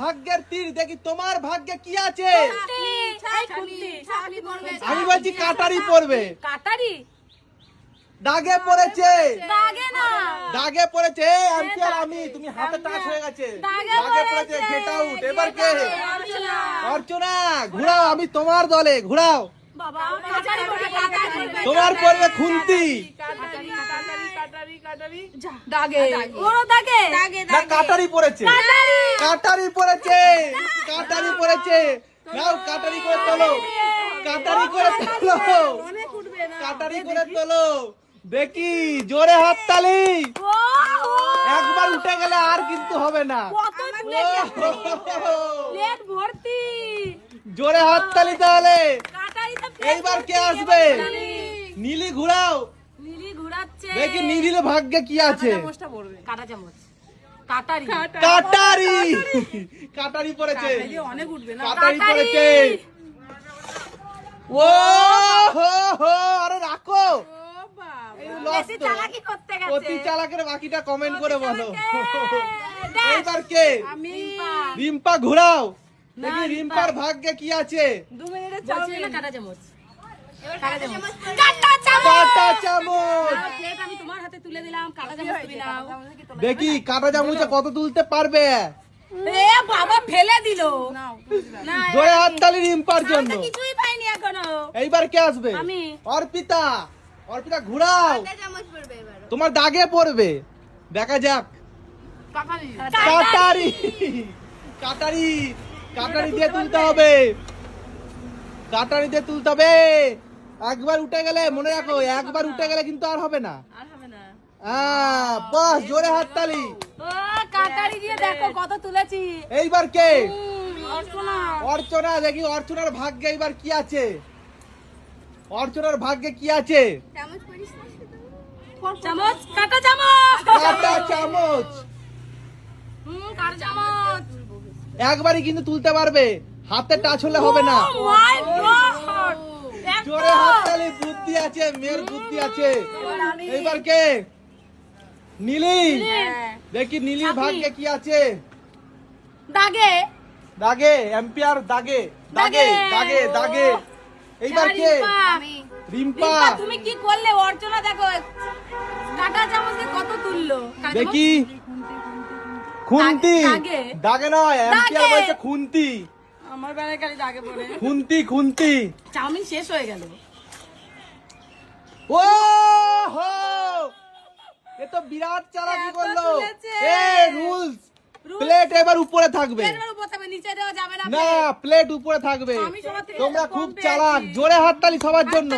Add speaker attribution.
Speaker 1: ভাগ্যের তীর, দেখি তোমার ভাগ্যে কি আছে। আমি বলছি কাটারি পড়বে।
Speaker 2: কাটারি
Speaker 1: দাগে পড়েছে,
Speaker 2: দাগে
Speaker 1: পড়েছে। এমপিআর আমি, তুমি হাতে টাচ হয়ে গেছে। দাগে পড়েছে, গেট আউট। এবার কে? অর্চনা। ঘুরাও, আমি তোমার দলে, ঘুরাও। তোমার পড়বে খুন্তি। কাটারি পড়েছে, কাটারি পড়েছে, কাটারি পড়েছে। নাও কাটারি করে তোলো, কাটারি করে তোলো, কাটারি করে তোলো। দেখি জোরে হাততালি। একবার উঠে গেলে আর কিন্তু হবে না। জোরে হাততালি তাহলে। এইবার কে আসবে? নীলি ঘুরাও, দেখি নীলির ভাগ্যে কি আছে। কাটারি, কাটারি পড়েছে, কাটারি পড়েছে। ও হো হো, আরে রাখো। অতি চালাকের বাকিটা কমেন্ট করে বলো। এইবার কে? রিম্পা ঘুরাও, দেখি রিম্পার ভাগ্যে কি আছে। কাঁটা চামচ। দেখি কাঁটা চামচে কত তুলতে পারবে।
Speaker 2: ফেলে দিল।
Speaker 1: জোরে হাততালি রিম্পার জন্য।
Speaker 2: কিছুই পাইনি এখনো।
Speaker 1: এইবার কে আসবে? অর্পিতা। অর্পিতা ঘুরাও, তোমার দাগে পড়বে। দেখা যাক। কাটারি, কাটারি, কাটারি দিয়ে তুলতে হবে, কাটারি দিয়ে তুলতে হবে। একবার উঠে গেলে মনে রাখো, একবার উঠে গেলে কিন্তু আর হবে না। বাস, জোরে হাততালি।
Speaker 2: কাটারি দিয়ে দেখো কত তুলেছি।
Speaker 1: এইবার কে? অর্চনা। দেখি অর্চনার ভাগ্যে এইবার কি আছে। অর্চনার ভাগ্যে কি আছে?
Speaker 2: চামচ, কাঁটা চামচ,
Speaker 1: কাঁটা চামচ।
Speaker 2: কাঁটা চামচ।
Speaker 1: একবারই কিন্তু তুলতে পারবে, হাতে টাচ হলে হবে না। জোরে হাততালি। বুদ্ধি আছে, মেয়ের বুদ্ধি আছে। এইবার কে? নীলি। দেখি নীলির ভাগ্যে কি আছে।
Speaker 2: দাগে,
Speaker 1: দাগে, এম্পিয়ার দাগে, দাগে, দাগে, দাগে। এইবার কে? রিম্পা।
Speaker 2: তুমি কি করলে? অর্চনা দেখো কাঁটা চামচে কত তুললো।
Speaker 1: দেখি খুন্তি। দাগে নয়, এম্পিয়ার বলছে খুন্তি।
Speaker 2: আমার বেলায় খালি দাগে পড়ে।
Speaker 1: খুন্তি, খুন্তি।
Speaker 2: চাউমিন শেষ হয়ে গেল।
Speaker 1: ও হো, এ তো বিরাট চালাকি করলো। এ রুলস, প্লেট এবার উপরে থাকবে।
Speaker 2: নিচে দেওয়া যাবে না।
Speaker 1: না, প্লেট উপরে থাকবে। তোমরা খুব চালাক। জোরে হাততালি সবার জন্য।